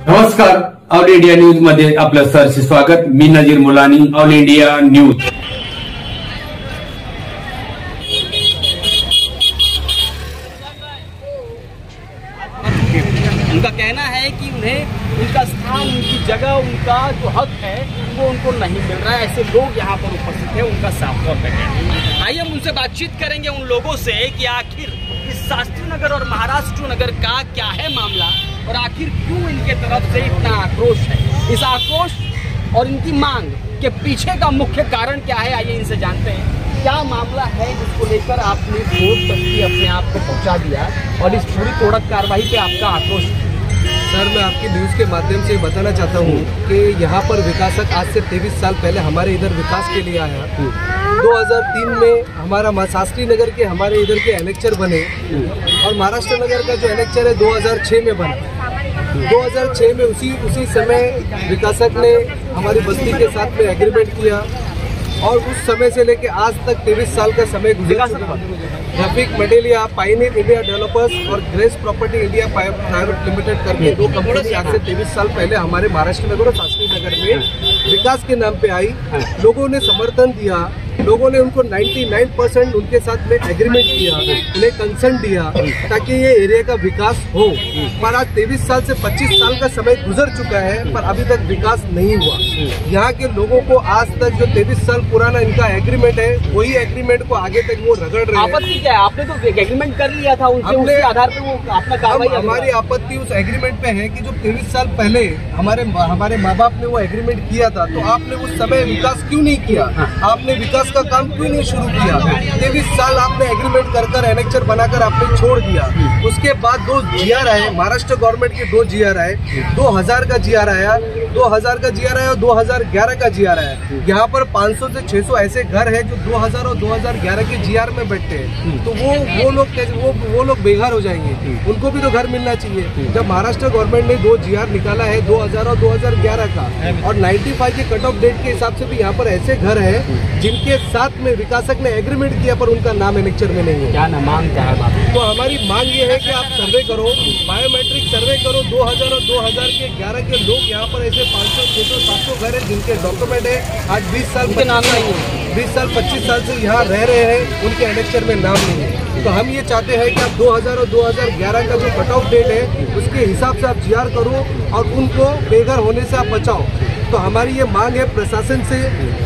नमस्कार, all India news मध्ये आपलं सहर्ष स्वागत। मी नजीर मुलानी, ऑल इंडिया न्यूज। उनका कहना है कि उन्हें उनका स्थान, उनकी जगह, उनका जो हक है वो उनको नहीं मिल रहा है। ऐसे लोग यहाँ पर उपस्थित हैं, उनका साफ तौर पर कहना है। आइए हम उनसे बातचीत करेंगे उन लोगों से कि आखिर इस शास्त्री नगर और महाराष्ट्र नगर का क्या है मामला और आखिर क्यों इनके तरफ से इतना आक्रोश है। इस आक्रोश और इनकी मांग के पीछे का मुख्य कारण क्या है, आइए इनसे जानते हैं। क्या मामला है जिसको लेकर आपने कोर्ट तक भी अपने आप को पहुंचा दिया और इस पूरी कोर्ट कार्रवाई पे आपका आक्रोश? सर, मैं आपकी न्यूज़ के माध्यम से बताना चाहता हूँ कि यहाँ पर विकासक आज से 23 साल पहले हमारे इधर विकास के लिए आया। 2003 में हमारा शास्त्री नगर के हमारे इधर के एनेक्चर बने और महाराष्ट्र नगर का जो एनेक्चर है 2006 में बना। 2006 में उसी समय विकासक ने हमारी बस्ती के साथ में एग्रीमेंट किया और उस समय से लेके आज तक 23 साल का समय गुजर चुका। रफीक मटेलिया, पायनियर इंडिया डेवलपर्स और grace property India private limited करके दो कंपनी आज से 23 साल पहले हमारे महाराष्ट्र नगर और शास्त्री नगर में विकास के नाम पे आई। लोगों ने समर्थन दिया, लोगों ने उनको 99% उनके साथ में एग्रीमेंट किया, उन्हें कंसेंट दिया ताकि ये एरिया का विकास हो। पर आज 23 साल से 25 साल का समय गुजर चुका है पर अभी तक विकास नहीं हुआ। यहाँ के लोगों को आज तक जो 23 साल पुराना इनका एग्रीमेंट है वही एग्रीमेंट को आगे तक वो रगड़ रहे हैं। आपत्ति क्या है? आपने तो एग्रीमेंट कर लिया था उनसे, उसके आधार पे वो अपना कार्रवाई। हमारी आपत्ति उस एग्रीमेंट पे है कि जो 23 साल पहले हमारे माँ बाप ने वो एग्रीमेंट किया था तो आपने उस समय विकास क्यों नहीं किया? आपने विकास का काम क्यों नहीं शुरू किया? 23 साल आपने एग्रीमेंट कर एनेक्चर बनाकर आपने छोड़ दिया। उसके बाद 2 GR आए, महाराष्ट्र गवर्नमेंट के 2 GR आए। 2000 का GR आया, 2000 का GR आया और 2011 का GR आया। यहाँ पर 500 से 600 ऐसे घर है जो 2000 और 2011 के GR में बैठते हैं। तो वो लोग बेघर हो जाएंगे, उनको भी तो घर मिलना चाहिए। जब महाराष्ट्र गवर्नमेंट ने 2 GR निकाला है 2000 और 2011 का और 95 के कट ऑफ डेट के हिसाब से भी यहाँ पर ऐसे घर है जिनके साथ में विकासक ने एग्रीमेंट किया पर उनका नाम एनेक्चर में नहीं है। क्या ना मांग क्या है? तो हमारी मांग ये है कि आप सर्वे करो, बायोमेट्रिक सर्वे करो। 2000 और 2011 के लोग यहाँ पर ऐसे 500, 600, 700 घर है जिनके डॉक्यूमेंट है। आज 20 साल 25 साल से यहाँ रह रहे हैं, उनके एनेक्चर में नाम नहीं है। तो हम ये चाहते हैं कि आप 2000 और 2011 का जो कट ऑफ डेट है उसके हिसाब से आप GR करो और उनको बेघर होने से आप बचाओ। तो हमारी ये मांग है प्रशासन से,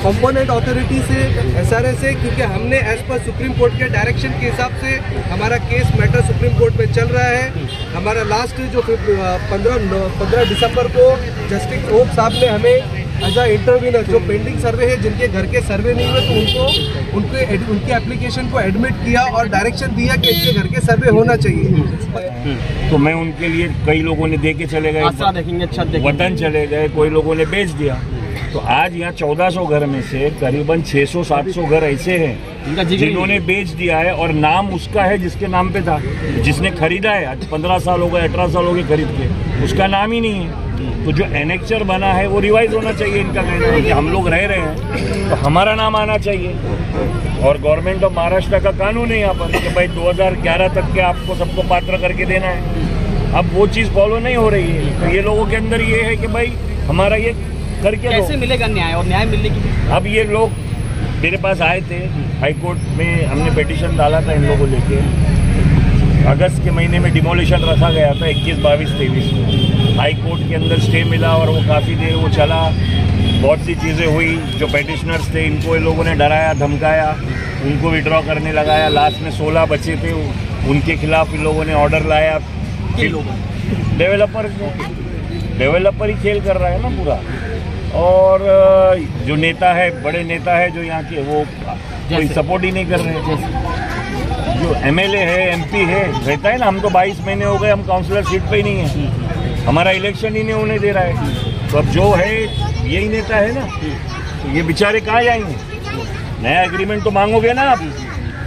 कंपोनेंट अथॉरिटी से, SRA से, क्योंकि हमने एज पर सुप्रीम कोर्ट के डायरेक्शन के हिसाब से हमारा केस मैटर सुप्रीम कोर्ट में चल रहा है। हमारा लास्ट जो 15 दिसंबर को जस्टिस ओक साहब ने हमें एज अ इंटरव्यूनर जो पेंडिंग सर्वे है जिनके घर के सर्वे नहीं हुए तो उनके एप्लीकेशन को एडमिट किया और डायरेक्शन दिया कि इनके घर के सर्वे होना चाहिए। तो मैं उनके लिए कई लोगों ने दे के चले गए, वतन चले गए, कोई लोगों ने बेच दिया। तो आज यहाँ 1400 घर में से करीबन 600-700 घर ऐसे हैं जिन्होंने बेच दिया है और नाम उसका है जिसके नाम पे था, जिसने खरीदा है। आज 15 साल हो गए, 18 साल हो गए खरीद के, उसका नाम ही नहीं है। तो जो एनेक्चर बना है वो रिवाइज होना चाहिए। इनका कहना है कि हम लोग रह रहे हैं तो हमारा नाम आना चाहिए। और गवर्नमेंट ऑफ महाराष्ट्र का कानून है यहाँ पर कि भाई 2011 तक के आपको सबको पात्र करके देना है। अब वो चीज़ फॉलो नहीं हो रही है। तो ये लोगों के अंदर ये है कि भाई हमारा ये करके कैसे मिलेगा न्याय, और न्याय मिलने की? अब ये लोग मेरे पास आए थे, हाई कोर्ट में हमने पिटीशन डाला था इन लोगों को लेके। अगस्त के महीने में डिमोलिशन रखा गया था 21, 22, 23 में। हाई कोर्ट के अंदर स्टे मिला और वो काफ़ी देर वो चला, बहुत सी चीज़ें हुई। जो पेटिशनर्स थे इनको इन लोगों ने डराया धमकाया, उनको विड्रॉ करने लगाया। लास्ट में 16 बचे थे, उनके खिलाफ इन लोगों ने ऑर्डर लाया। डेवलपर ही खेल कर रहा है ना पूरा। और जो नेता है, बड़े नेता है जो यहाँ के, वो कोई सपोर्ट ही नहीं कर रहे हैं। जो MLA है, MP है, रहता है ना, हम तो 22 महीने हो गए, हम काउंसलर सीट पे ही नहीं है, हमारा इलेक्शन ही नहीं होने दे रहा है। तो अब जो है यही नेता है ना, तो ये बेचारे कहाँ जाएंगे? नया एग्रीमेंट तो मांगोगे ना आप।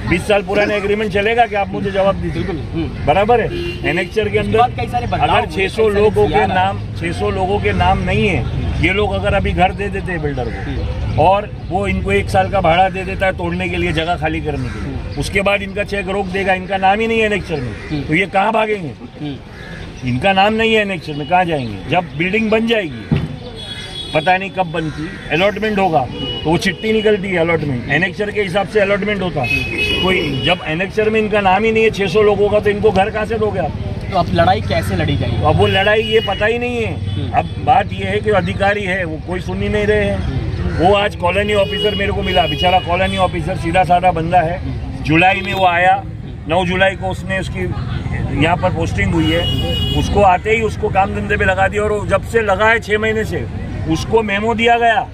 20 साल पुराने एग्रीमेंट चलेगा कि आप मुझे जवाब दीजिए। बराबर है। एनेक्चर के अंदर अगर 600 लोगों के नाम नहीं है, ये लोग अगर अभी घर दे देते हैं बिल्डर को और वो इनको 1 साल का भाड़ा दे देता है तोड़ने के लिए, जगह खाली करने के लिए, उसके बाद इनका चेक रोक देगा, इनका नाम ही नहीं है एनेक्चर में, तो ये कहाँ भागेंगे? इनका नाम नहीं है एनेक्चर में, कहाँ जाएंगे? जब बिल्डिंग बन जाएगी, पता नहीं कब बनती, अलॉटमेंट होगा तो वो चिट्ठी निकलती है अलॉटमेंट, एनेक्चर के हिसाब से अलॉटमेंट होता। कोई जब एनेक्चर में इनका नाम ही नहीं है 600 लोगों का, तो इनको घर कहाँ से दोगे आप? तो अब लड़ाई कैसे लड़ी जाएगी? अब वो लड़ाई ये पता ही नहीं है। अब बात ये है कि अधिकारी है वो कोई सुन ही नहीं रहे हैं। वो आज कॉलोनी ऑफिसर मेरे को मिला, बेचारा कॉलोनी ऑफिसर सीधा साधा बंदा है। जुलाई में वो आया, 9 जुलाई को उसने उसकी यहाँ पर पोस्टिंग हुई है, उसको आते ही उसको काम धंधे पे लगा दिया। और जब से लगा है 6 महीने से उसको मेमो दिया गया,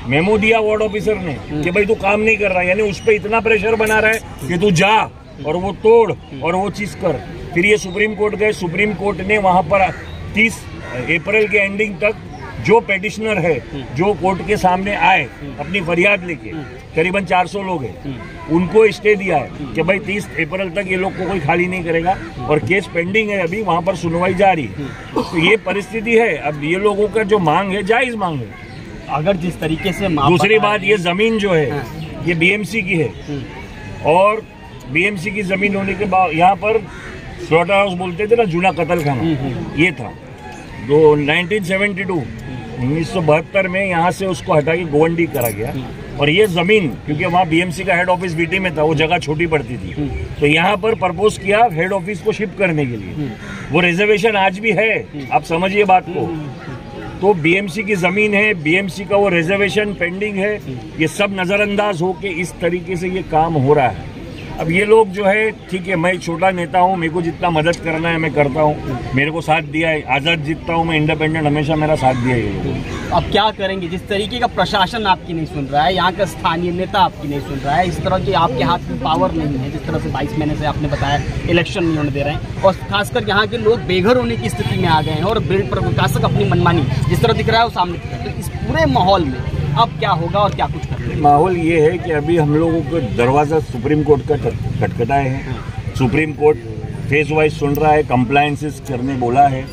मेमो दिया वार्ड ऑफिसर ने कि भाई तू काम नहीं कर रहा है, यानी उस पर इतना प्रेशर बना रहा है कि तू जा और वो तोड़ और वो चीज कर। फिर ये सुप्रीम कोर्ट गए, सुप्रीम कोर्ट ने वहां पर 30 अप्रैल के एंडिंग तक जो पेटिशनर है, जो कोर्ट के सामने आए अपनी फरियाद लेके, करीबन 400 लोग हैं, उनको स्टे दिया है कि भाई 30 अप्रैल तक ये लोग को कोई खाली नहीं करेगा और केस पेंडिंग है, अभी वहां पर सुनवाई जारी है। तो ये परिस्थिति है। अब ये लोगों का जो मांग है जायज मांग है। अगर जिस तरीके से दूसरी बात, ये जमीन जो है ये बीएमसी की है और बीएमसी की जमीन होने के बाद यहाँ पर स्लॉटर हाउस बोलते थे ना, जूना कत्ल खाना ये था। 1972 में यहाँ से उसको हटा के गोवंडी करा गया और ये जमीन, क्योंकि वहाँ बीएमसी का हेड ऑफिस बीटी में था, वो जगह छोटी पड़ती थी, तो यहाँ पर प्रपोज किया हेड ऑफिस को शिफ्ट करने के लिए। वो रिजर्वेशन आज भी है, आप समझिए बात को। तो बीएमसी की जमीन है, बीएमसी का वो रिजर्वेशन पेंडिंग है, ये सब नजरअंदाज होके इस तरीके से ये काम हो रहा है। अब ये लोग जो है, ठीक है, मैं छोटा नेता हूँ, मेरे को जितना मदद करना है मैं करता हूँ, मेरे को साथ दिया है, आजाद जीतता हूँ मैं, इंडिपेंडेंट हमेशा मेरा साथ दिया है। अब क्या करेंगे? जिस तरीके का प्रशासन आपकी नहीं सुन रहा है, यहाँ का स्थानीय नेता आपकी नहीं सुन रहा है, इस तरह की आपके हाथ में पावर नहीं है, जिस तरह से 22 महीने से आपने बताया इलेक्शन नहीं होने दे रहे हैं, और खासकर यहाँ के लोग बेघर होने की स्थिति में आ गए हैं और प्रशासक अपनी मनमानी जिस तरह दिख रहा है वो सामने। तो इस पूरे माहौल में अब क्या होगा और क्या कुछ करेंगे? माहौल ये है कि अभी हम लोगों को दरवाजा सुप्रीम कोर्ट का खटखटाए हैं। सुप्रीम कोर्ट फेज वाइज सुन रहा है, कंप्लायंसेस करने बोला है,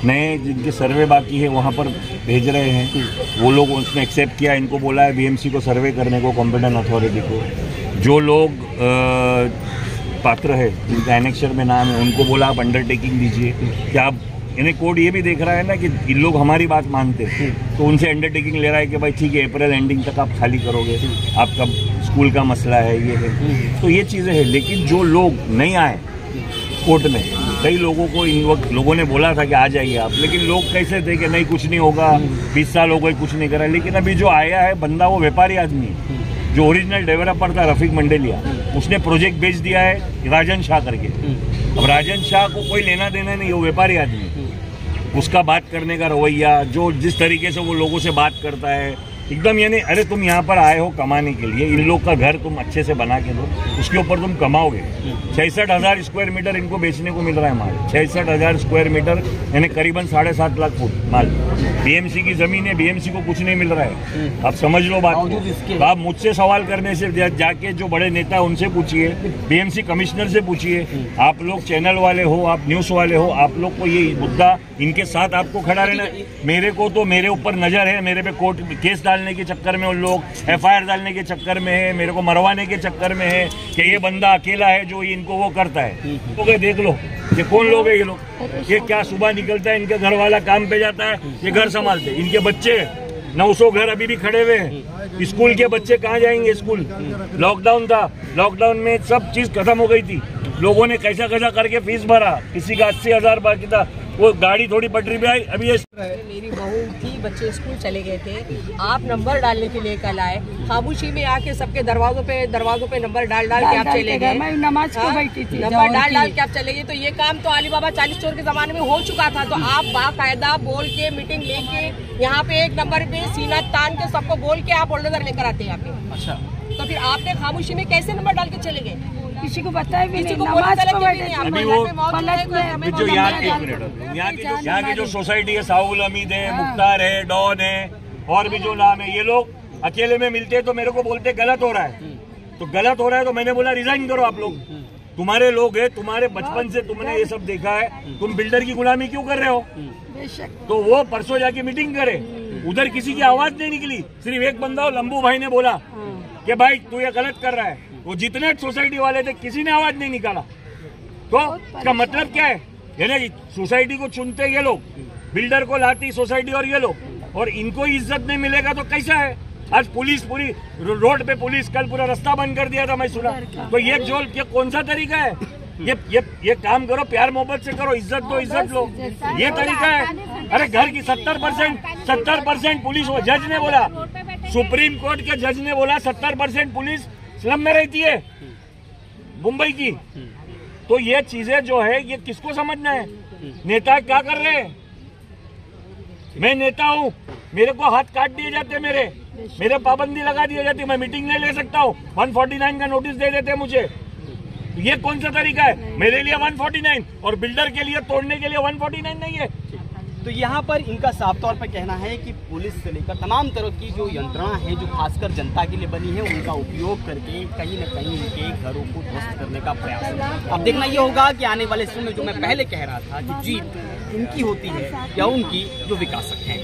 नए जिनके सर्वे बाकी है वहाँ पर भेज रहे हैं, वो लोग उसने एक्सेप्ट किया। इनको बोला है बीएमसी को सर्वे करने को, कॉम्पिटेंट अथॉरिटी को। जो लोग पात्र है, जिनका एनेक्चर में नाम है, उनको बोला आप अंडरटेकिंग दीजिए कि आप, यानी कोर्ट ये भी देख रहा है ना कि इन लोग हमारी बात मानते हैं, तो उनसे अंडरटेकिंग ले रहा है कि भाई ठीक है, अप्रैल एंडिंग तक आप खाली करोगे, आपका स्कूल का मसला है, ये है। तो ये चीज़ें हैं। लेकिन जो लोग नहीं आए कोर्ट में, कई लोगों को इन वक्त लोगों ने बोला था कि आ जाइए आप, लेकिन लोग कैसे थे कि नहीं कुछ नहीं होगा, 20 साल हो गए कुछ नहीं करा। लेकिन अभी जो आया है बंदा, वो व्यापारी आदमी है, जो ओरिजिनल डेवलपर था रफीक मंडेलिया, उसने प्रोजेक्ट बेच दिया है राजन शाह करके। अब राजन शाह को कोई लेना देना नहीं, वो व्यापारी आदमी, उसका बात करने का रवैया, जो जिस तरीके से वो लोगों से बात करता है, एकदम यानी अरे तुम यहाँ पर आए हो कमाने के लिए, इन लोग का घर तुम अच्छे से बना के दो, उसके ऊपर तुम कमाओगे। 66,000 स्क्वायर मीटर इनको बेचने को मिल रहा है माल, 66,000 स्क्वायर मीटर यानी करीबन 7.5 लाख फुट माल। बीएमसी की जमीन है, बीएमसी को कुछ नहीं मिल रहा है। आप समझ लो बात को। आप मुझसे सवाल करने से जाके जो बड़े नेता उनसे पूछिए, बीएमसी कमिश्नर से पूछिए, आप लोग चैनल वाले हो, आप न्यूज वाले हो, आप लोग को ये मुद्दा इनके साथ आपको खड़ा रहना। मेरे को तो मेरे ऊपर नजर है, मेरे पे कोर्ट केस डालने के चक्कर में उन लोग, FIR डालने के चक्कर में है, मेरे को मरवाने के चक्कर में है कि ये बंदा अकेला है जो इनको वो करता है। तो देख लो ये कौन लोग है, ये लोग, ये क्या सुबह निकलता है, इनके घर वाला काम पे जाता है, ये घर संभालते, इनके बच्चे 900 घर अभी भी खड़े हुए हैं। स्कूल के बच्चे कहाँ जाएंगे स्कूल? लॉकडाउन था, लॉकडाउन में सब चीज खत्म हो गई थी, लोगों ने कैसा कैसा करके फीस भरा, किसी का 80,000 बाकी था, वो गाड़ी थोड़ी पटरी पे आई। अभी ये मेरी बहू थी, बच्चे स्कूल चले गए थे, आप नंबर डालने के लिए कल आए, खामोशी में आके सबके दरवाजों पे नंबर डाल के आप चले गए। मैं नमाज को बैठी थी, नंबर डाल के आप चले गए। तो ये काम तो अली बाबा 40 चोर के जमाने में हो चुका था। तो आप बाकायदा बोल के मीटिंग लेके यहाँ पे एक नंबर पे सीना तान के सबको बोल के आप बुलडोजर लेकर आते हैं यहाँ पे। अच्छा, तो फिर आपने खामोशी में कैसे नंबर डाल के चले गए? किसी को बताया भी नहीं, नमाज को बैठे अभी वो जो यहाँ की जो सोसाइटी है, साउल हमीद है, मुख्तार है, डॉन है, और भी जो नाम है, ये लोग अकेले में मिलते तो मेरे को बोलते गलत हो रहा है, तो गलत हो रहा है तो मैंने बोला रिजाइन करो आप लोग, तुम्हारे लोग है, तुम्हारे बचपन से तुमने ये सब देखा है, तुम बिल्डर की गुलामी क्यों कर रहे हो? तो वो परसों जाके मीटिंग करे, उधर किसी की आवाज नहीं निकली, सिर्फ एक बंदा लंबू भाई ने बोला कि भाई तू ये गलत कर रहा है। वो जितने सोसाइटी वाले थे किसी ने आवाज नहीं निकाला। तो इसका मतलब क्या है यानी सोसाइटी को चुनते ये लोग, बिल्डर को लाती सोसाइटी और ये लोग, और इनको इज्जत नहीं मिलेगा तो कैसा है? आज पुलिस पूरी रोड पे पुलिस, कल पूरा रास्ता बंद कर दिया था मैं सुना। तो ये कौन सा तरीका है? ये काम करो, प्यार मोहब्बत से करो, इज्जत दो, इज्जत लो, ये तरीका है? अरे घर की 70% पुलिस, जज ने बोला, सुप्रीम कोर्ट के जज ने बोला 70% पुलिस स्लम में रहती है मुंबई की। तो ये चीजें जो है ये किसको समझना है? नेता क्या कर रहे हैं? मैं नेता हूँ, मेरे को हाथ काट दिए जाते, मेरे पाबंदी लगा दी जाती, मैं मीटिंग नहीं ले सकता हूँ, 149 का नोटिस दे देते मुझे। ये कौन सा तरीका है? मेरे लिए 149 और बिल्डर के लिए तोड़ने के लिए 149 नहीं है। तो यहाँ पर इनका साफ तौर पर कहना है कि पुलिस से लेकर तमाम तरह की जो यंत्रणा है जो खासकर जनता के लिए बनी है, उनका उपयोग करके कहीं न कहीं उनके घरों को ध्वस्त करने का प्रयास है। अब देखना ये होगा कि आने वाले समय में, जो मैं पहले कह रहा था कि जीत उनकी होती है या उनकी जो विकासक हैं।